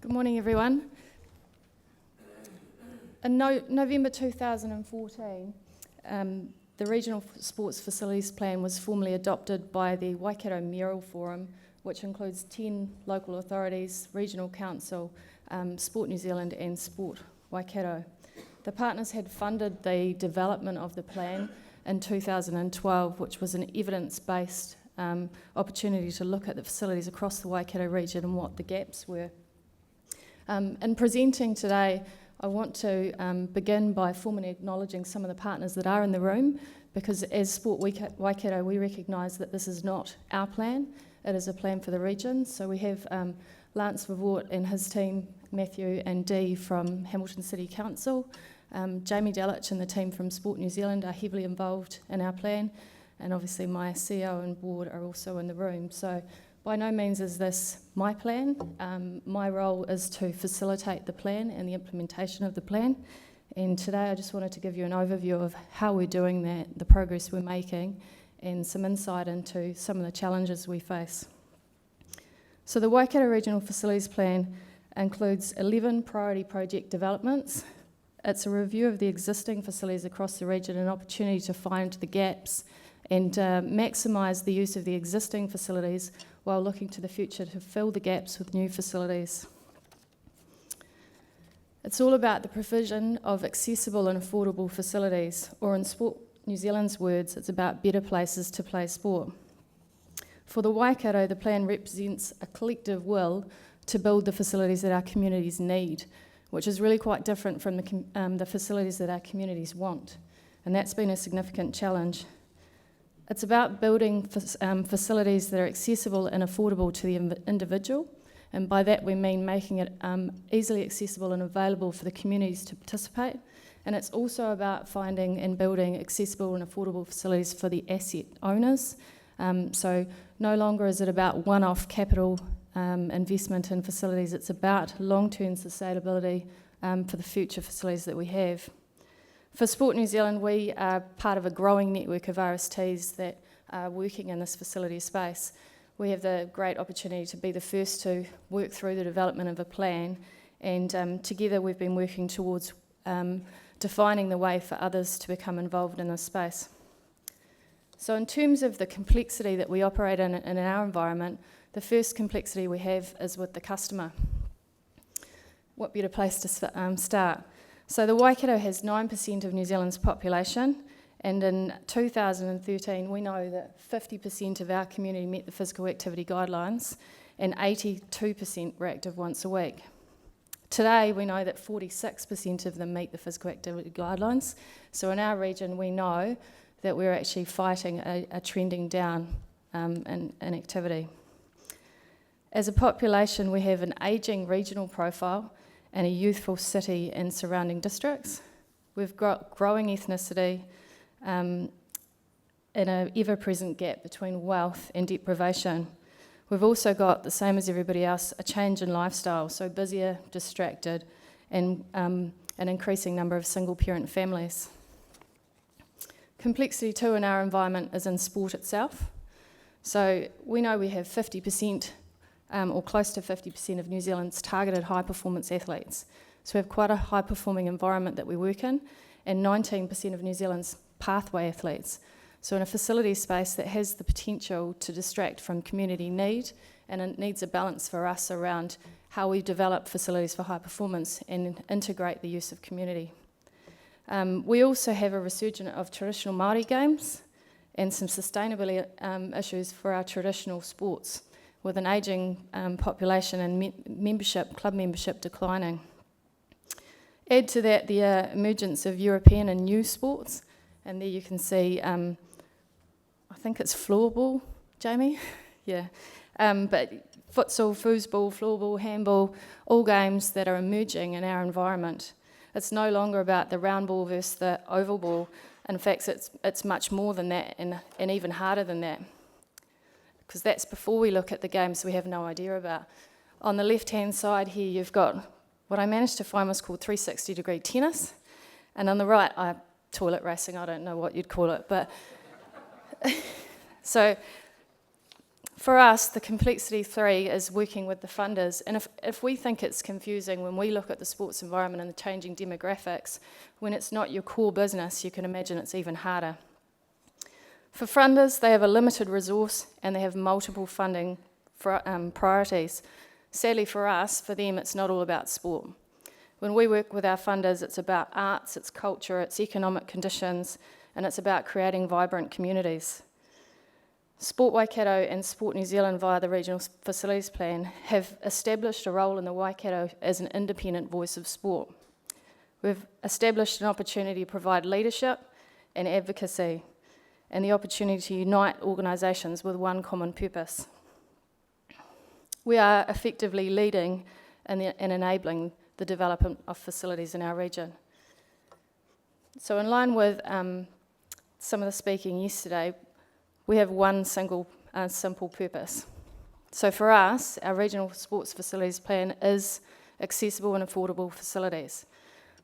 Good morning, everyone. In November 2014, the Regional Sports Facilities Plan was formally adopted by the Waikato Mayoral Forum, which includes 10 local authorities, Regional Council, Sport New Zealand and Sport Waikato. The partners had funded the development of the plan in 2012, which was an evidence-based opportunity to look at the facilities across the Waikato region and what the gaps were. In presenting today, I want to begin by formally acknowledging some of the partners that are in the room, because as Sport Waikato we recognise that this is not our plan, it is a plan for the region. So we have Lance Vavort and his team, Matthew and Dee from Hamilton City Council, Jamie Delich and the team from Sport New Zealand are heavily involved in our plan, and obviously my CEO and board are also in the room. So by no means is this my plan. My role is to facilitate the plan and the implementation of the plan. And today I just wanted to give you an overview of how we're doing that, the progress we're making, and some insight into some of the challenges we face. So the Waikato Regional Facilities Plan includes 11 priority project developments. It's a review of the existing facilities across the region, an opportunity to find the gaps and maximise the use of the existing facilities while looking to the future to fill the gaps with new facilities. It's all about the provision of accessible and affordable facilities, or in Sport New Zealand's words, it's about better places to play sport. For the Waikato, the plan represents a collective will to build the facilities that our communities need, which is really quite different from the facilities that our communities want, and that's been a significant challenge. It's about building facilities that are accessible and affordable to the individual, and by that we mean making it easily accessible and available for the communities to participate. And it's also about finding and building accessible and affordable facilities for the asset owners. So no longer is it about one-off capital investment in facilities, it's about long-term sustainability for the future facilities that we have. For Sport New Zealand, we are part of a growing network of RSTs that are working in this facility space. We have the great opportunity to be the first to work through the development of a plan, and together we've been working towards defining the way for others to become involved in this space. So in terms of the complexity that we operate in our environment, the first complexity we have is with the customer. What better place to start? So the Waikato has 9% of New Zealand's population, and in 2013 we know that 50% of our community met the physical activity guidelines and 82% were active once a week. Today we know that 46% of them meet the physical activity guidelines, so in our region we know that we're actually fighting a trending down in activity. As a population, we have an ageing regional profile and a youthful city and surrounding districts. We've got growing ethnicity and an ever-present gap between wealth and deprivation. We've also got, the same as everybody else, a change in lifestyle, so busier, distracted, and an increasing number of single-parent families. Complexity too in our environment is in sport itself. So we know we have 50% or close to 50% of New Zealand's targeted high-performance athletes. So we have quite a high-performing environment that we work in, and 19% of New Zealand's pathway athletes. So in a facility space that has the potential to distract from community need, and it needs a balance for us around how we develop facilities for high performance and integrate the use of community. We also have a resurgence of traditional Māori games and some sustainability issues for our traditional sports, with an ageing population and club membership declining. Add to that the emergence of European and new sports, and there you can see, I think it's floorball, Jamie? Yeah. But futsal, foosball, floorball, handball, all games that are emerging in our environment. It's no longer about the round ball versus the oval ball. In fact, it's much more than that and even harder than that, because that's before we look at the games we have no idea about. On the left-hand side here, you've got what I managed to find was called 360-degree tennis, and on the right, toilet racing, I don't know what you'd call it, but so For us, the complexity 3 is working with the funders. And if we think it's confusing when we look at the sports environment and the changing demographics, when it's not your core business, you can imagine it's even harder. For funders, they have a limited resource and they have multiple funding priorities. Sadly for us, for them, it's not all about sport. When we work with our funders, it's about arts, it's culture, it's economic conditions, and it's about creating vibrant communities. Sport Waikato and Sport New Zealand via the Regional Facilities Plan have established a role in the Waikato as an independent voice of sport. We've established an opportunity to provide leadership and advocacy and the opportunity to unite organisations with one common purpose. We are effectively leading and enabling the development of facilities in our region. So in line with some of the speaking yesterday, we have one single simple purpose. So for us, our Regional Sports Facilities Plan is accessible and affordable facilities.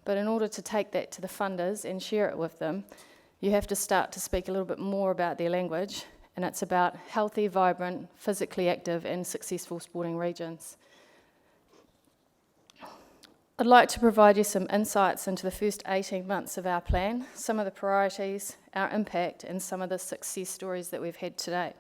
But in order to take that to the funders and share it with them, you have to start to speak a little bit more about their language, and it's about healthy, vibrant, physically active and successful sporting regions. I'd like to provide you some insights into the first 18 months of our plan, some of the priorities, our impact, and some of the success stories that we've had to date.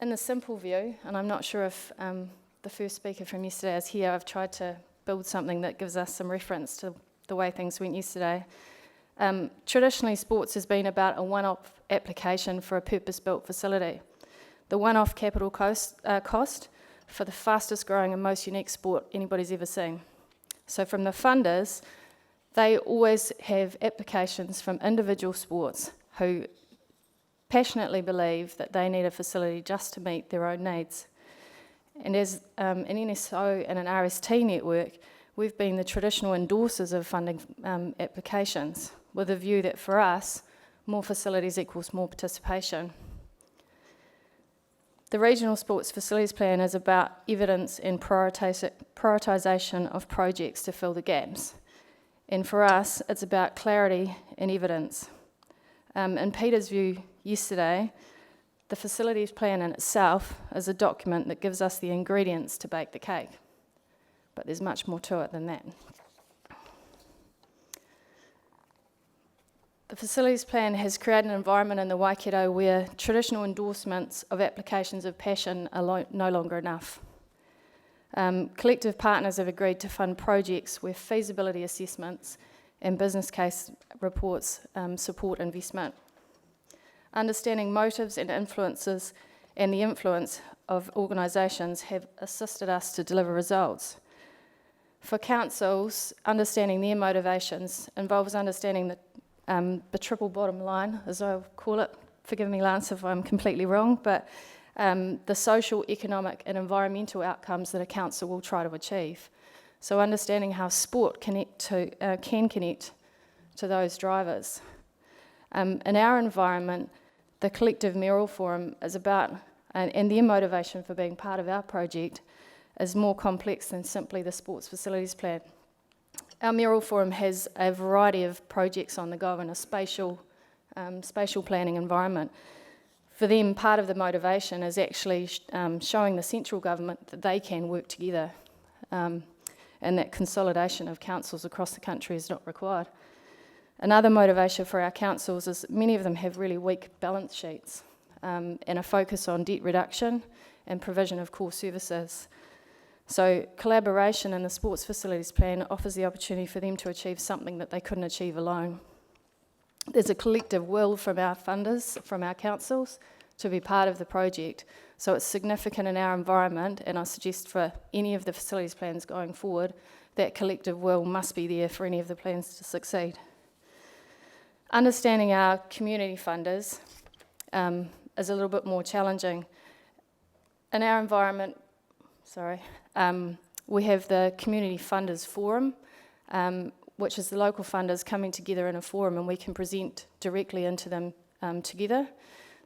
In the simple view, and I'm not sure if the first speaker from yesterday is here, I've tried to build something that gives us some reference to the way things went yesterday. Traditionally, sports has been about a one-off application for a purpose-built facility. The one-off capital cost for the fastest growing and most unique sport anybody's ever seen. So from the funders, they always have applications from individual sports who passionately believe that they need a facility just to meet their own needs. And as an NSO and an RST network, we've been the traditional endorsers of funding applications with a view that for us, more facilities equals more participation. The Regional Sports Facilities Plan is about evidence and prioritisation of projects to fill the gaps. And for us, it's about clarity and evidence. In Peter's view yesterday, the facilities plan in itself is a document that gives us the ingredients to bake the cake. But there's much more to it than that. The facilities plan has created an environment in the Waikato where traditional endorsements of applications of passion are no longer enough. Collective partners have agreed to fund projects where feasibility assessments and business case reports support investment. Understanding motives and influences and the influence of organisations have assisted us to deliver results. For councils, understanding their motivations involves understanding the triple bottom line, as I'll call it. Forgive me, Lance, if I'm completely wrong, but the social, economic and environmental outcomes that a council will try to achieve. So understanding how sport can connect to those drivers. In our environment, the collective mural forum is about, and their motivation for being part of our project is more complex than simply the sports facilities plan. Our mural forum has a variety of projects on the go in a spatial planning environment. For them, part of the motivation is actually showing the central government that they can work together and that consolidation of councils across the country is not required. Another motivation for our councils is many of them have really weak balance sheets and a focus on debt reduction and provision of core services. So collaboration in the sports facilities plan offers the opportunity for them to achieve something that they couldn't achieve alone. There's a collective will from our funders, from our councils, to be part of the project. So it's significant in our environment, and I suggest for any of the facilities plans going forward, that collective will must be there for any of the plans to succeed. Understanding our community funders is a little bit more challenging. In our environment, we have the Community Funders Forum, which is the local funders coming together in a forum, and we can present directly into them together.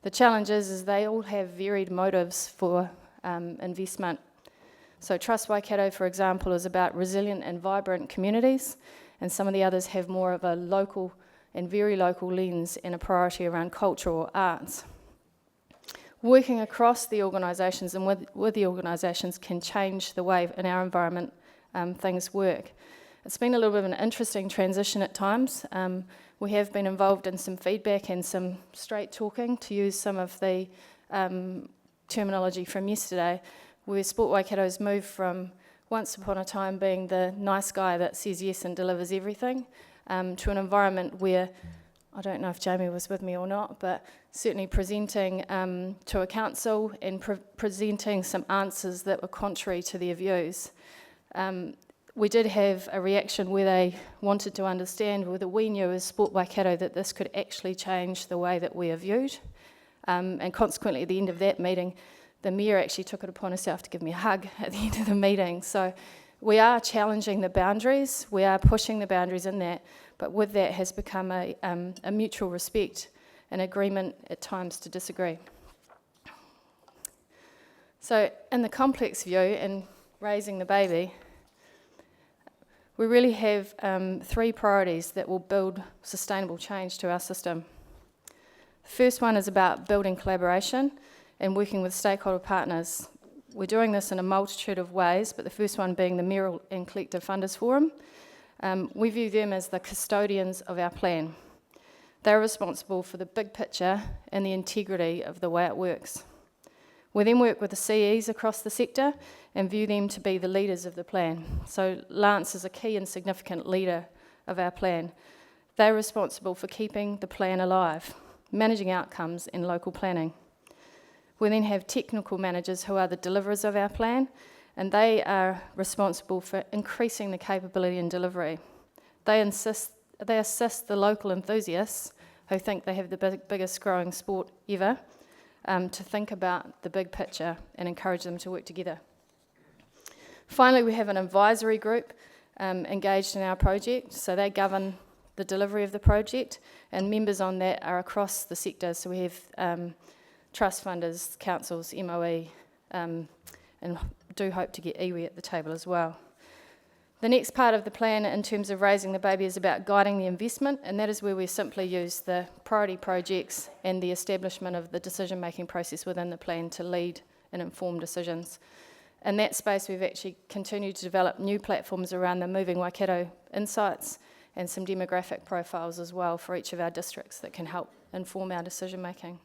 The challenge is they all have varied motives for investment. So Trust Waikato, for example, is about resilient and vibrant communities, and some of the others have more of a local and very local lens and a priority around culture or arts. Working across the organisations and with the organisations can change the way in our environment things work. It's been a little bit of an interesting transition at times. We have been involved in some feedback and some straight talking, to use some of the terminology from yesterday, where Sport Waikato's moved from once upon a time being the nice guy that says yes and delivers everything, to an environment where, I don't know if Jamie was with me or not, but certainly presenting to a council and presenting some answers that were contrary to their views. We did have a reaction where they wanted to understand whether we knew as Sport Waikato that this could actually change the way that we are viewed. And consequently, at the end of that meeting, the Mayor actually took it upon herself to give me a hug at the end of the meeting. So we are challenging the boundaries, we are pushing the boundaries in that, but with that has become a mutual respect, an agreement at times to disagree. So in the complex view, and raising the baby, we really have 3 priorities that will build sustainable change to our system. The first one is about building collaboration and working with stakeholder partners. We're doing this in a multitude of ways, but the first one being the Mayoral and Collective Funders Forum. We view them as the custodians of our plan. They're responsible for the big picture and the integrity of the way it works. We then work with the CEs across the sector and view them to be the leaders of the plan. So Lance is a key and significant leader of our plan. They're responsible for keeping the plan alive, managing outcomes in local planning. We then have technical managers who are the deliverers of our plan, and they are responsible for increasing the capability and delivery. They assist the local enthusiasts who think they have the biggest growing sport ever to think about the big picture and encourage them to work together. Finally, we have an advisory group engaged in our project, so they govern the delivery of the project, and members on that are across the sector. So we have trust funders, councils, MOE, and do hope to get iwi at the table as well. The next part of the plan in terms of raising the baby is about guiding the investment, and that is where we simply use the priority projects and the establishment of the decision-making process within the plan to lead and inform decisions. In that space, we've actually continued to develop new platforms around the Moving Waikato insights and some demographic profiles as well for each of our districts that can help inform our decision-making.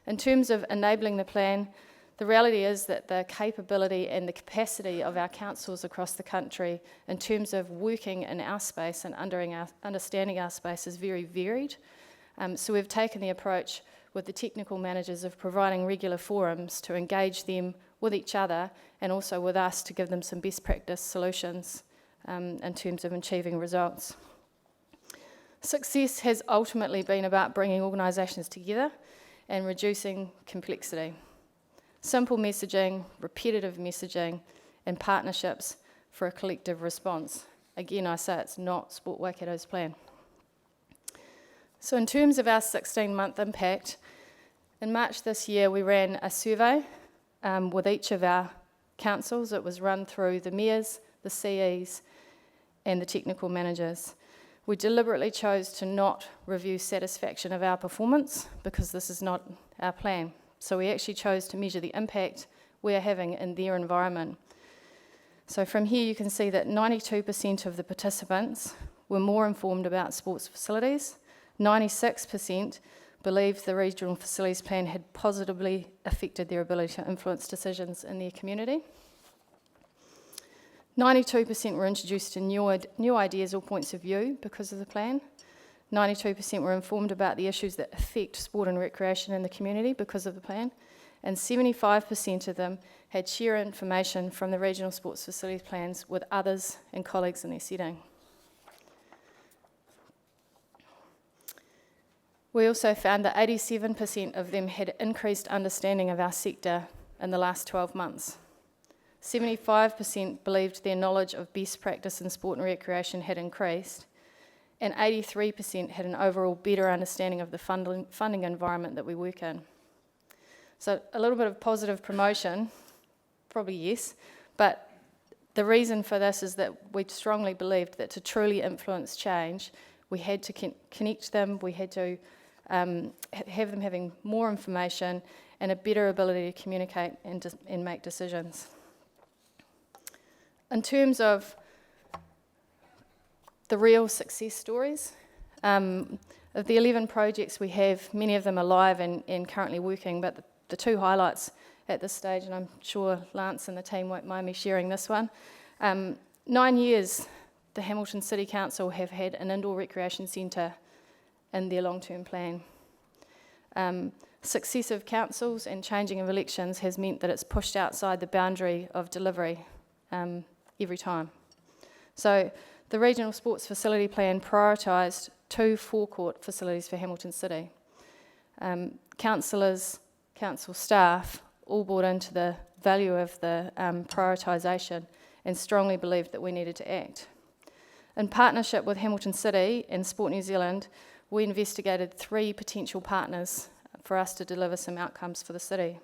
In terms of enabling the plan, the reality is that the capability and the capacity of our councils across the country in terms of working in our space and understanding our space is very varied. So we've taken the approach with the technical managers of providing regular forums to engage them with each other and also with us to give them some best practice solutions in terms of achieving results. Success has ultimately been about bringing organisations together and reducing complexity. Simple messaging, repetitive messaging, and partnerships for a collective response. Again, I say it's not Sport Waikato's plan. So in terms of our 16-month impact, in March this year we ran a survey with each of our councils. It was run through the mayors, the CEs, and the technical managers. We deliberately chose to not review satisfaction of our performance because this is not our plan. So we actually chose to measure the impact we are having in their environment. So from here you can see that 92% of the participants were more informed about sports facilities. 96% believed the regional facilities plan had positively affected their ability to influence decisions in their community. 92% were introduced to new ideas or points of view because of the plan. 92% were informed about the issues that affect sport and recreation in the community because of the plan, and 75% of them had shared information from the regional sports facilities plans with others and colleagues in their setting. We also found that 87% of them had increased understanding of our sector in the last 12 months. 75% believed their knowledge of best practice in sport and recreation had increased, and 83% had an overall better understanding of the funding environment that we work in. So a little bit of positive promotion, probably yes, but the reason for this is that we strongly believed that to truly influence change, we had to connect them, we had to have them having more information and a better ability to communicate and make decisions. In terms of the real success stories, of the 11 projects we have, many of them are live and currently working, but the two highlights at this stage, and I'm sure Lance and the team won't mind me sharing this one. 9 years the Hamilton City Council have had an indoor recreation centre in their long-term plan. Successive councils and changing of elections has meant that it's pushed outside the boundary of delivery every time. So the Regional Sports Facility Plan prioritised 2 forecourt facilities for Hamilton City. Councillors, council staff all bought into the value of the prioritisation and strongly believed that we needed to act. In partnership with Hamilton City and Sport New Zealand, we investigated 3 potential partners for us to deliver some outcomes for the city.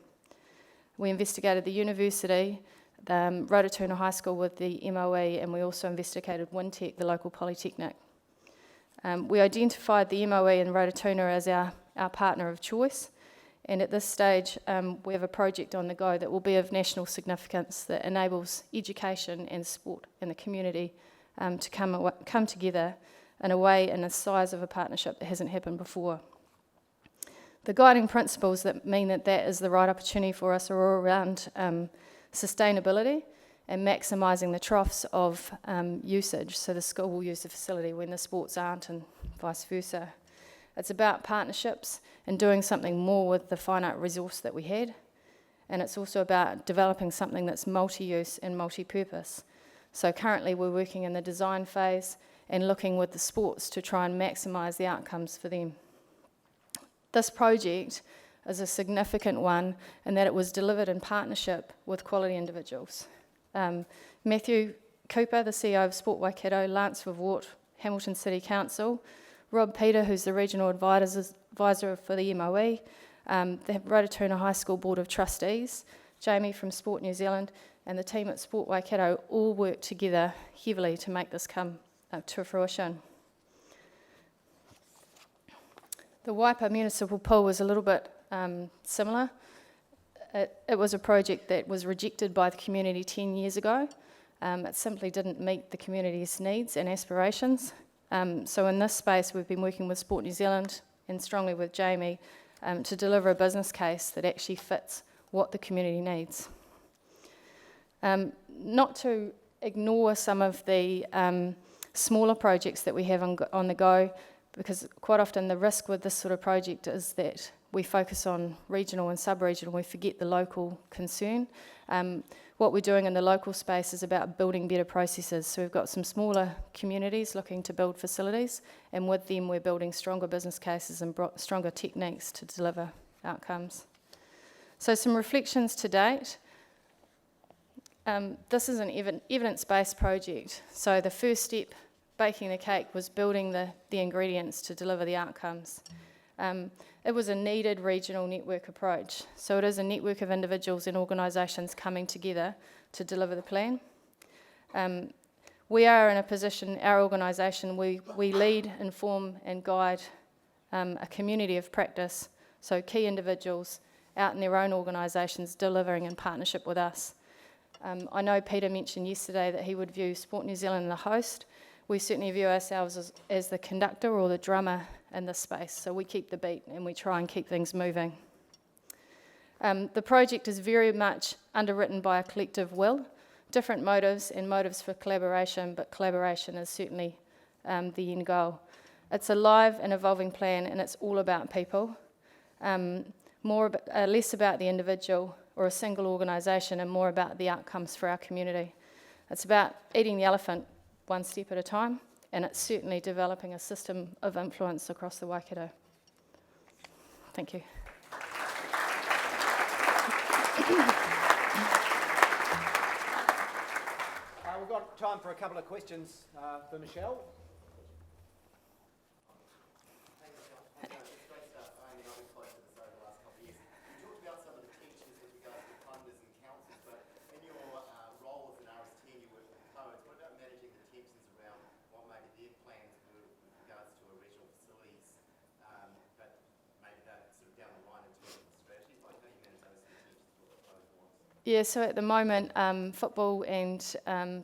We investigated the university, the Rotorua High School with the MOE, and we also investigated Wintec, the local polytechnic. We identified the MOE and Rotorua as our partner of choice, and at this stage we have a project on the go that will be of national significance that enables education and sport in the community to come together in a way and the size of a partnership that hasn't happened before. The guiding principles that mean that is the right opportunity for us are all around sustainability and maximising the troughs of usage, so the school will use the facility when the sports aren't and vice versa. It's about partnerships and doing something more with the finite resource that we had, and it's also about developing something that's multi-use and multi-purpose. So currently we're working in the design phase and looking with the sports to try and maximise the outcomes for them. This project is a significant one in that it was delivered in partnership with quality individuals. Matthew Cooper, the CEO of Sport Waikato, Lance Vavort, Hamilton City Council, Rob Peter, who's the Regional Advisor for the MOE, the Rotorua High School Board of Trustees, Jamie from Sport New Zealand, and the team at Sport Waikato all worked together heavily to make this come to fruition. The Waipa Municipal Pool was a little bit similar. It was a project that was rejected by the community 10 years ago. It simply didn't meet the community's needs and aspirations. So in this space, we've been working with Sport New Zealand and strongly with Jamie to deliver a business case that actually fits what the community needs. Not to ignore some of the smaller projects that we have on the go, because quite often the risk with this sort of project is that we focus on regional and sub-regional, we forget the local concern. What we're doing in the local space is about building better processes. So we've got some smaller communities looking to build facilities, and with them we're building stronger business cases and stronger techniques to deliver outcomes. So some reflections to date. This is an evidence-based project. So the first step, baking the cake, was building the ingredients to deliver the outcomes. It was a needed regional network approach. So it is a network of individuals and organisations coming together to deliver the plan. We are in a position, our organisation, we lead, inform and guide a community of practice, so key individuals out in their own organisations delivering in partnership with us. I know Peter mentioned yesterday that he would view Sport New Zealand the host. We certainly view ourselves as the conductor or the drummer in this space, so we keep the beat and we try and keep things moving. The project is very much underwritten by a collective will, different motives and motives for collaboration, but collaboration is certainly the end goal. It's a live and evolving plan, and it's all about people, less about the individual or a single organisation and more about the outcomes for our community. It's about eating the elephant one step at a time, and it's certainly developing a system of influence across the Waikato. Thank you. We've got time for a couple of questions for Michelle. Yeah, so at the moment, football and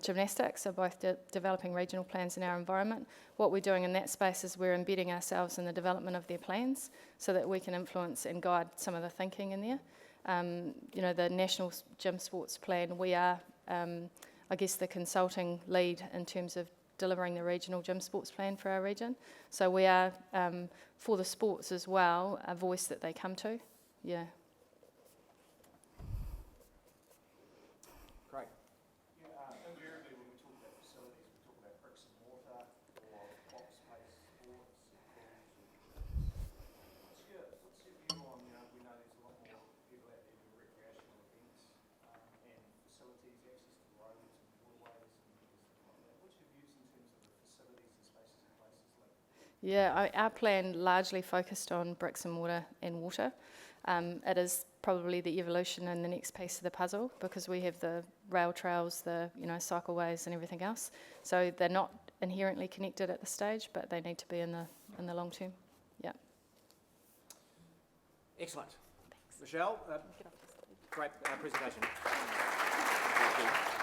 gymnastics are both developing regional plans in our environment. What we're doing in that space is we're embedding ourselves in the development of their plans so that we can influence and guide some of the thinking in there. The National Gym Sports Plan, we are, I guess, the consulting lead in terms of delivering the regional gym sports plan for our region. So we are, for the sports as well, a voice that they come to. Yeah. Great. Invariably, when we talk about facilities, we talk about bricks and mortar or box space sports and pools. What's your view on, we know there's a lot more people out there doing recreational events and facilities, access to roads and waterways and stuff like that. What's your views in terms of the facilities and spaces and places like that? Yeah, our plan largely focused on bricks and mortar and water. It is probably the evolution in the next piece of the puzzle because we have the rail trails, the cycleways and everything else. So they're not inherently connected at this stage, but they need to be in the long term. Yeah. Excellent. Thanks. Michelle, great presentation. Thank you.